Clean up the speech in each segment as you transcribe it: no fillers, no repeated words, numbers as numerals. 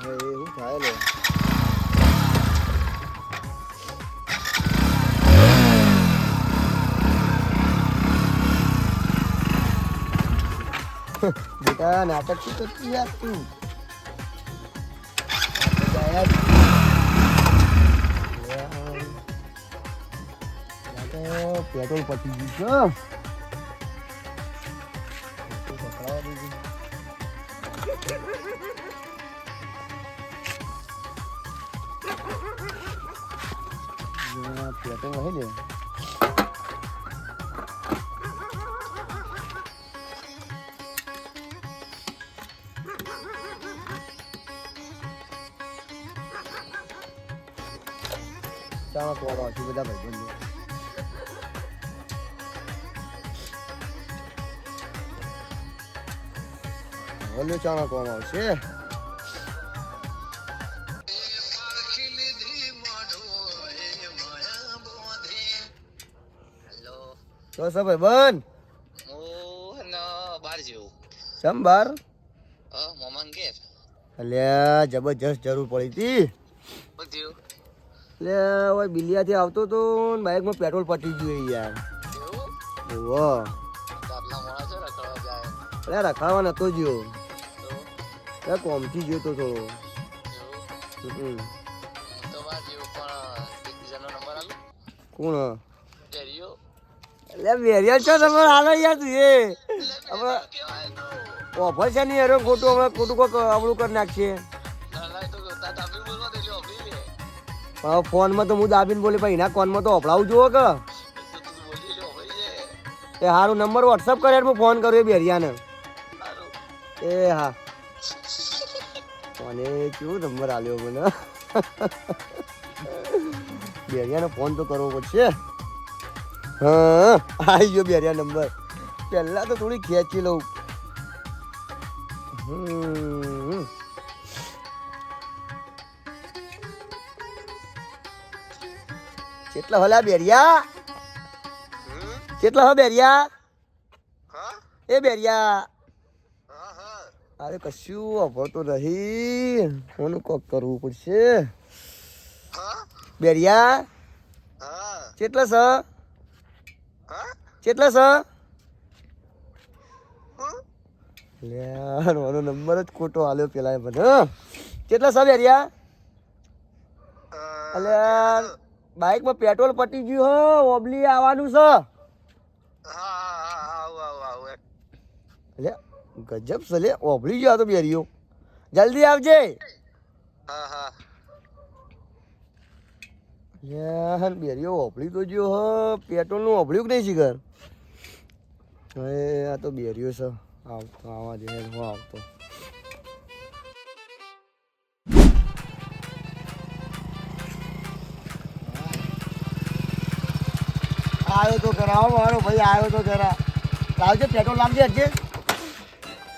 એવું થાય લે બેટા નાટક શું કરતી યાર તું પેટ્રોલ પતી ગયું છે પકડાવા દીધું પેટ્રોલ હે ને ચાલો કોવા છે બધા ભાઈ બંને ચાણા કોવા આવશે તો સબ ભાઈ બન બાર જેવું ચમ બાર મોમન કે અલ્યા જબરજસ્ત જરૂર પડી હતી બધું એટલે ઓય બિલિયાથી આવતો તો બાઇકમાં પેટ્રોલ પટી ગયું યાર ઓહો આટલા મોડા છે રખડવા જાય અરે રખાવા નતો જ્યો એ કોમથી ગયો તો થોડો તો બાર જેવું પણ એક બીજાનો નંબર આલો કોણ ડેરિયો એટલે વેરિયલ છો નંબર આલો યાર તું એ હવે ઓફર છે નહીં હેરો ખોટું હમણાં ખોટું કોઈક અવળું કરી નાખશે હવે ફોનમાં તો હું દાબીને બોલે ભાઈ એના કોનમાં તો અપડાવું જુઓ કે એ સારું નંબર વોટ્સઅપ કરે હું ફોન કરું એ બેરિયાને એ હા મને કેવો નંબર આલ્યો મને બેરિયાને ફોન તો કરવો પડશે હા આવી ગયો બેરિયા નંબર પહેલાં તો થોડી ખેંચી લઉં કેટલા હલા બેરિયા કેટલા હો બેરિયા એ બેરિયા અરે કશું અભરતો નહીં કોનું કોક કરવું પડશે બેરિયા કેટલા છે કેટલા છે યાર મારો નંબર જ ખોટો આલ્યો પેલા મને કેટલા છે બેરિયા અલ્યા બાઇકમાં પેટ્રોલ પટી ગયું હો ઓબલી આવવાનું છે અલ્યા ગજબ છે લે ઓબલી ગયો તો બેરિયો જલ્દી આવજે યાર બેરિયો ઓબલી તો ગયો હો પેટ્રોલ નું ઓબલ્યું કે નહીં શીખર હવે આ તો બેરિયો છે આવતો આવા દે હું આવતો આવ્યો તો કરાવો મારો ભાઈ આવ્યો તો જરા લાવજે પેટ્રોલ લાવજે હજે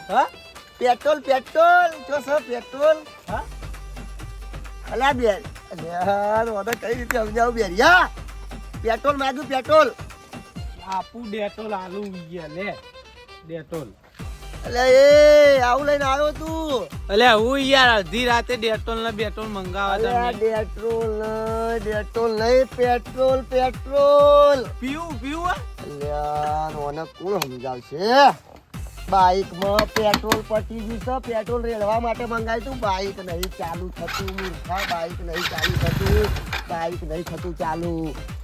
હા પેટ્રોલ પેટ્રોલ જો સર પેટ્રોલ હા અલ્યા બે યાર મને કઈ રીતે સમજાવું બેરિયા પેટ્રોલ માંગ્યું પેટ્રોલ આપું ડેટોલ આલુ ગયા લે ડેટોલ અલે એ આવું લઈને આવ્યો તું અલે હું યાર અડધી રાતે ડેટોલ ને બેટોલ મંગાવા અલ્યા ડેટ્રોલ નહીં પેટ્રોલ પેટ્રોલ પીવું પીવું અલ્યા મને કોણ સમજાવશે બાઈકમાં પેટ્રોલ પટી ગયું છે પેટ્રોલ રેડવા માટે મંગાવ્યું તું બાઈક નહીં ચાલુ થતું મૂર્ખા બાઈક નહીં ચાલુ થતું બાઈક નહીં થતું ચાલુ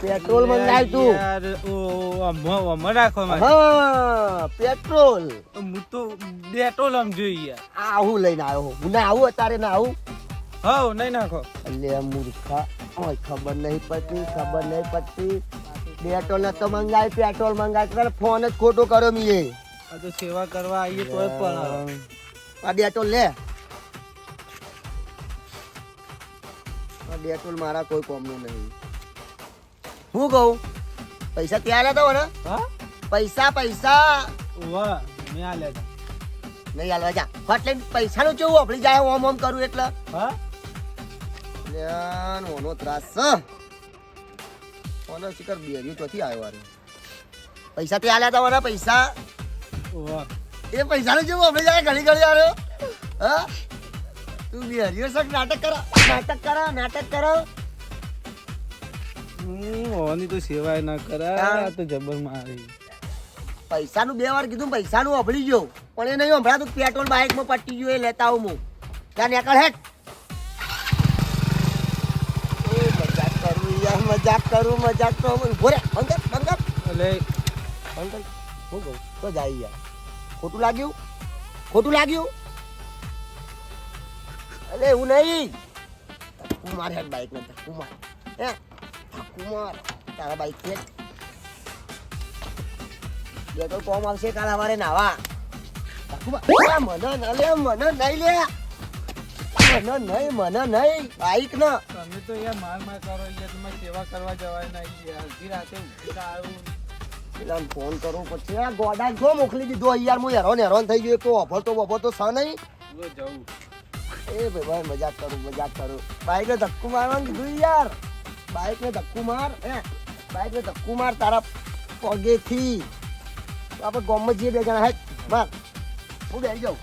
પેટ્રોલ મંગાવ્યું તું યાર ઓ અમ રાખો હા પેટ્રોલ હું તો ડેટોલ આમ જોઈએ આવું લઈને આવ્યો હું ના આવું અત્યારે ના આવું હવ નહીં નાખો અલ્યા મૂર્ખા ઓય ખબર નહીં પડતી પેટ્રોલ ને તો મંગાવી પેટ્રોલ મંગાવી તારે ફોન જ ખોટો કર્યો મીએ આ તો સેવા કરવા આવીએ તોય પણ આ ડેટોલ લે આ ડેટોલ મારા કોઈ કોમનું નહીં હું કહું પૈસા ત્યાં લેતા ને હા પૈસા વાહ મેં આ લે નહીં હાલવા જા ફટ લઈને પૈસાનું કેવું આપણી જાય ઓમ ઓમ કરું એટલે હા ઓનો ત્રાસ છે ઓનો શિખર બેર્યું ચોથી આવ્યો વારે પૈસા ત્યાં લેતા પૈસા વાહ એ પૈસાનું જેવું આપણે જાય ઘણી ઘણી આવ્યો હા તું બી હરિયો સક નાટક કરો ઓની તો સેવાય ના કરાય આ તો જબર મારી પૈસાનું 2 વાર કીધું પૈસાનું અભળી ગયો પણ એ નહીં હમણાં પેટ્રોલ બાઇકમાં પટી ગયું એ લેતા આવું હું ત્યાં નીકળ હેઠ મજાક કરું ઉભો રે બંગર એટલે હું કહું તો જાય યાર ખોટું લાગ્યું અલે એવું નહીં કુમાર હેડ બાઈક ને કુમાર તારા બાઈક છે તો કોમ આવશે કાલ સવારે નાવા મને નહીં બાઈક ન તમે તો યાર માર કરો યાર તમારે સેવા કરવા જવાય ના યાર અડધી રાતે ઉઠીને આવું પેલા ફોન કરું પછી આ ગોડા જો મોકલી દીધો યાર હું હેરાન થઈ ગયો તો અભર તો સ નહીં જવું એ ભાઈ મજાક કરું બાઈકને ધક્કું મારવાનું કીધું યાર બાઈકને ધક્કું માર તારા પગેથી તો આપણે ગામમાં જઈએ 2 જણા હેઠ માર હું બેસી જાઉં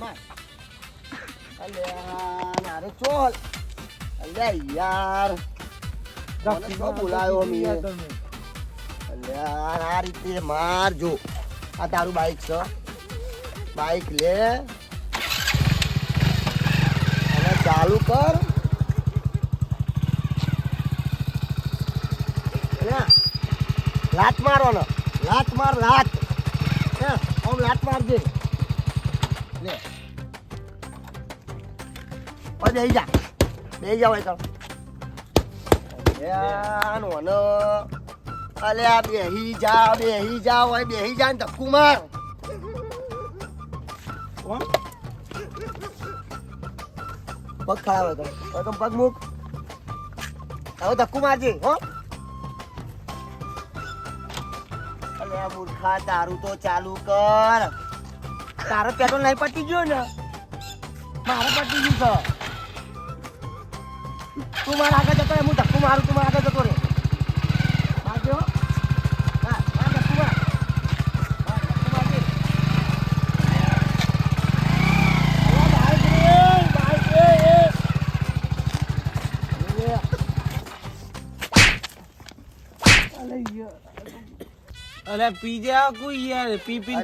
માર અરે ચોલ અલે યાર મને તો બોલાયો મેં આ રીતે માર જો આ તારું બાઈક છે બાઈક લે અને ચાલુ કર લાત મારો ને લાત માર ઓમ લાત મારજે લે બેહી જાવ એ અલે આ બેહી જાવ બેહી જા ને ધક્કું માર પગ ખરાબ હતો પગ મૂક હવે ધક્કું મારજે હો અલે આ મૂર્ખા તારું તો ચાલુ કર તારો પેટ્રોલ નહીં પટી ગયો ને મારે પટી ગયું છે તું મારા આગળ જતો રે હું ધક્કું મારું તું મારા આગળ જતો રે મારજો હા ધક્કું માર અરે પી જા કોઈ યાર પી ફોન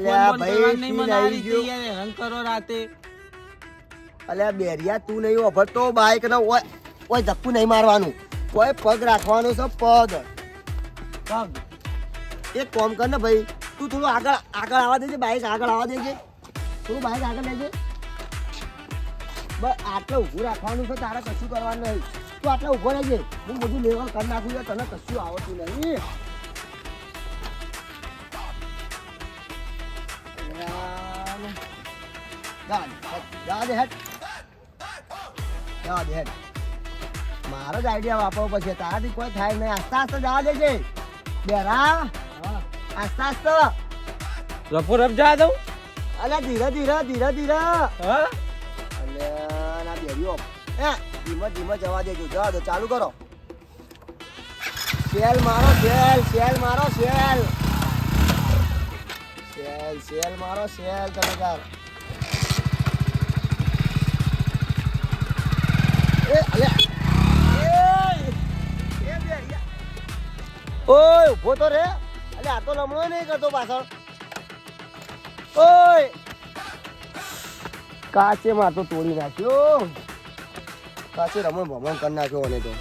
નહીં મનાવી યાર હેરાન કરો રાતે અલ્યા બેરિયા તું નહીં ઓભરતો બાઈક ને ઓય ધક્કું નહીં મારવાનું ઓય પગ રાખવાનો છે પગ એક કામ કર ને ભાઈ તું થોડું આગળ આવવા દેજે બાઈક આગળ આવવા દેજે થોડું બાઈક આગળ લેજે બસ આટલે ઊભું રાખવાનું છે તારે કશું કરવાનું નહીં તું આટલે ઊભો રહેજે હું બધું લેવલ કરી નાખું તને કશું આવતું નહીં મારો જ આઈડિયા વાપરવો પછી તારાથી કોઈ થાય નહીં આસ્તે જવા દેજે બેરા આસ્તે રફો રફ જા દઉં અલ્યા ધીરે હા અલ્યા બેરીઓ ધીમે જવા દેજો જવા દો ચાલુ કરો સેલ મારો સેલ તમે તાર ઓય ઉભો તો રે અલે આ તો લમણો નહીં કરતો પાછળ ઓય કાચે માં તો તોડી નાખ્યો કાચે રમણ કરી નાખ્યો અને તો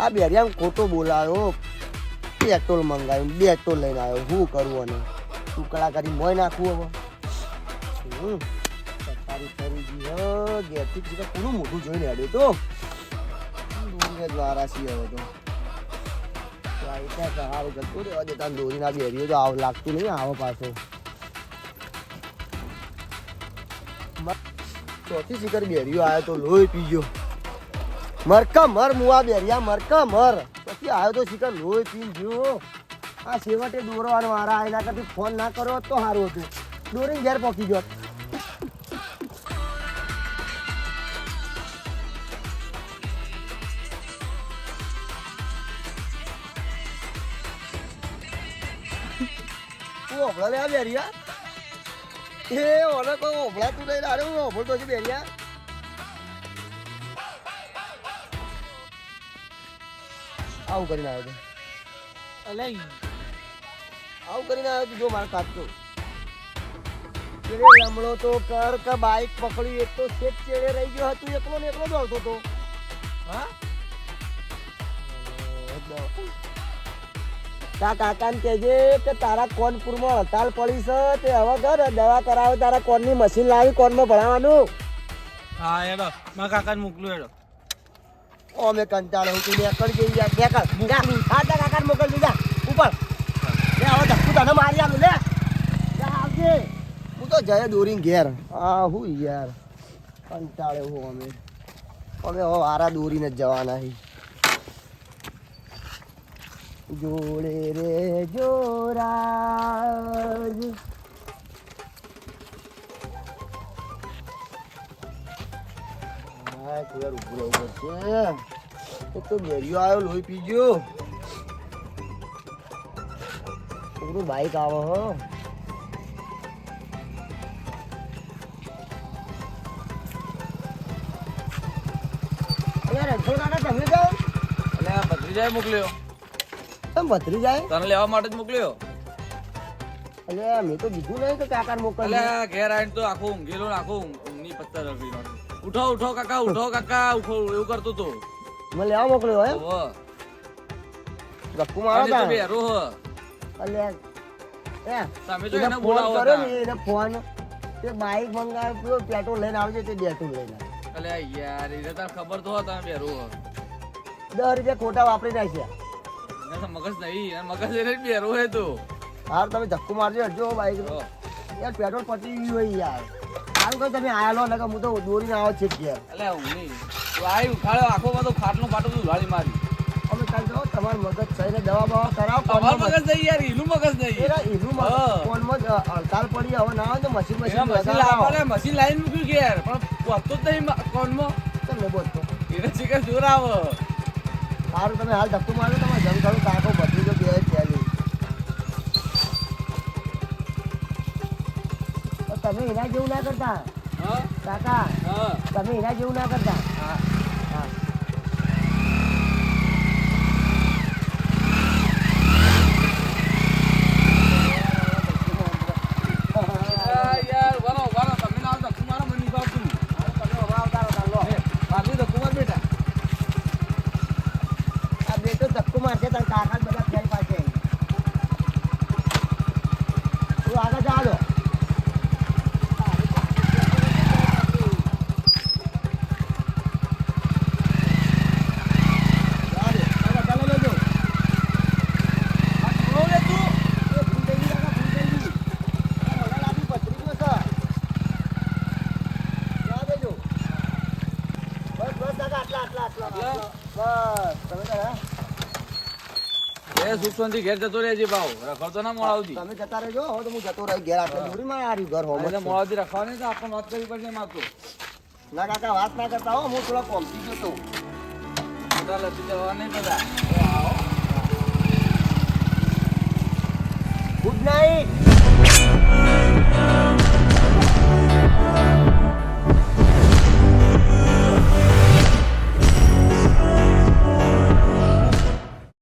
આ બેરિયા ખોટો બોલાયો પેટ્રોલ મંગાવ્યું પેટ્રોલ લઈને આવ્યો શું કરવું અને ટુકડા કરી મોય નાખવું હવે સરકારી ફરી ગઈ ગેરથી કોનું મોઢું જોઈને હેડ્યો તો દ્વારા છીએ હવે તો સારું જતું રહેવા દેતા દોરીના બેરીઓ તો આવ લાગતું નહીં આવો પાછો ચોથી શિખર બેરીઓ આવ્યો તો લોહી પી ગયો મરકા મર મુવા બેરિયા મરકા મર પછી આવ્યો તો શિખર લોહી પી ગયો આ છેવટે દોરવાનો મારા એના કરતી ફોન ના કર્યો તો સારું હતું દોરીને ઘેર પહોંચી ગયો ઓભળા લે આ બેરિયા એ ઓને કોઈ ઓભળા તું નહીં લાડે હું ઓભળતો છું બેરિયા આવું કરીને આવ્યો તો અલે આવું કરીને આવ્યો તું જો મારે કાચતો લમણો તો કર કે બાઈક પકડ્યું એક તો શેઠ ચેડે રહી ગયો હતું એકલો ને એકલો દોડતો હતો હા તા કાકાને કહેજે કે તારા કોનપુરમાં હડતાલ પડી છે તે હવે ઘર દવા કરાવે તારા કોનની મશીન લાવી કોનમાં ભણાવવાનું હા હેડો મારા કાકાને મોકલું હેડો અમે કંટાળો હું તું નેકળ જઈ જા નેકળ જા હા તા કાકાને મોકલજે જા ઉપર લે હવે ધક્કું તને મારી આલું લે જા આવજે હું તો જય દોરીને ઘેર આ હું યાર કંટાળે હું અમે હવે આરા દોરીને જ જવાના હી જોડે રે જોરાજ હા યાર ઉભું રહેવું પડશે એક તો બેરિયો આવ્યો લોહી પી ગયો છોકરું બાઈક આવે હો યાર રણછોડ કાકા તમે જાઓ એટલે આ ભત્રીજાએ મોકલ્યો તમે ભત્રી જાય તને લેવા માટે જ મોકલ્યો અલે મેં તો કીધું નહીં કે કાકાને મોકલ એટલે આ ઘેર આવીને તો આખું ઊંઘેલો ને આખું ઊંઘની પત્તા રગડી નાખ્યો. ઉઠો ઉઠો કાકા ઉઠો કાકા ઉઠો એવું કરતો તો મને લેવા મોકલ્યો હે ઓહો. ગપ્પુ મારો અને તો તા બેરો હ. અલે એ તમે તો એને એને ફોન બોલાવો કર્યો તા. ને એને ફોન તે બાઈક મંગાવ્યો પેટ્રોલ લઈને આવજે તે ડેટું લઈને અલે યાર એને તાર ખબર તો હોય તમે બેરો હ. 10 રૂપિયા ખોટા વાપરી નાખ્યા એને તો મગજ નહીં એને મગજ એને જ બેરો હે તો હાર તમે ધક્કુ મારજો હટજો બાઈક હો. યાર પેટ્રોલ પતી ગયું હોય યાર સારું કહો તમે આયા લો નકર હું તો દોરીને આવો છે ઘેર અલે ઊંઘની તું આવી ઉખાડ્યો આખો બધો ખાટલું ફાટલું ઉલાળી મારી અમે કાલ જાઓ તમારું મગજ થઈને દવા બવા કરાવો તમારું મગજ નહીં યાર એનું મગજ નહીં એરા એનું હા. ફોનમાં હડતાલ પડી હવે ના આવે તો મશીન એના મશીન લાવવાને મશીન લાવીને મૂક્યું કે યાર પણ પહોંચતો જ નહીં કોનમાં તમને બોલતો એને શીખર જોર આવે સારું તમે હાલ ધક્કુ મારો તમારે જમ કરો કાકો બધી જો બે ચાલી તમે એના જેવું ના કરતા હા કાકા હા તમે એના જેવું ના કરતા હા હા યાર વારો વારો તમે ના ધક્કુ મારો મને નહીં ભાવતું તમે હવે આવતા રહો તાર લો. ભાગી ધક્કુ માર બેટા આ બેટો ધક્કુ મારશે તાર કાકા જ બધા ફેર પાસે તું આગળ જા દો ચાલો લેજો આ છોડો લે તું એ ભૂલ થઈ ગઈ કાકા ભૂલ થઈ ગઈ આ મને લાગી પથરીનો છે જા દેજો બસ બસ કાકા આટલા બસ તમે તો એ સુખ શાંતિ ઘેર જતો રહેજે ભાવ રખડતો ના મોડાવતી તમે જતા રહેજો હવે તો હું જતો રહી ઘેર આટલે દોરીમાં આવ્યું ઘર હોમ એટલે મોડાવતી રખવાની તો આપણને વાત કરવી પડશે મારતો ના કાકા વાત ના કરતા હો હું થોડા કોમથી ગયો તો બધા લસી જવા નહીં બધા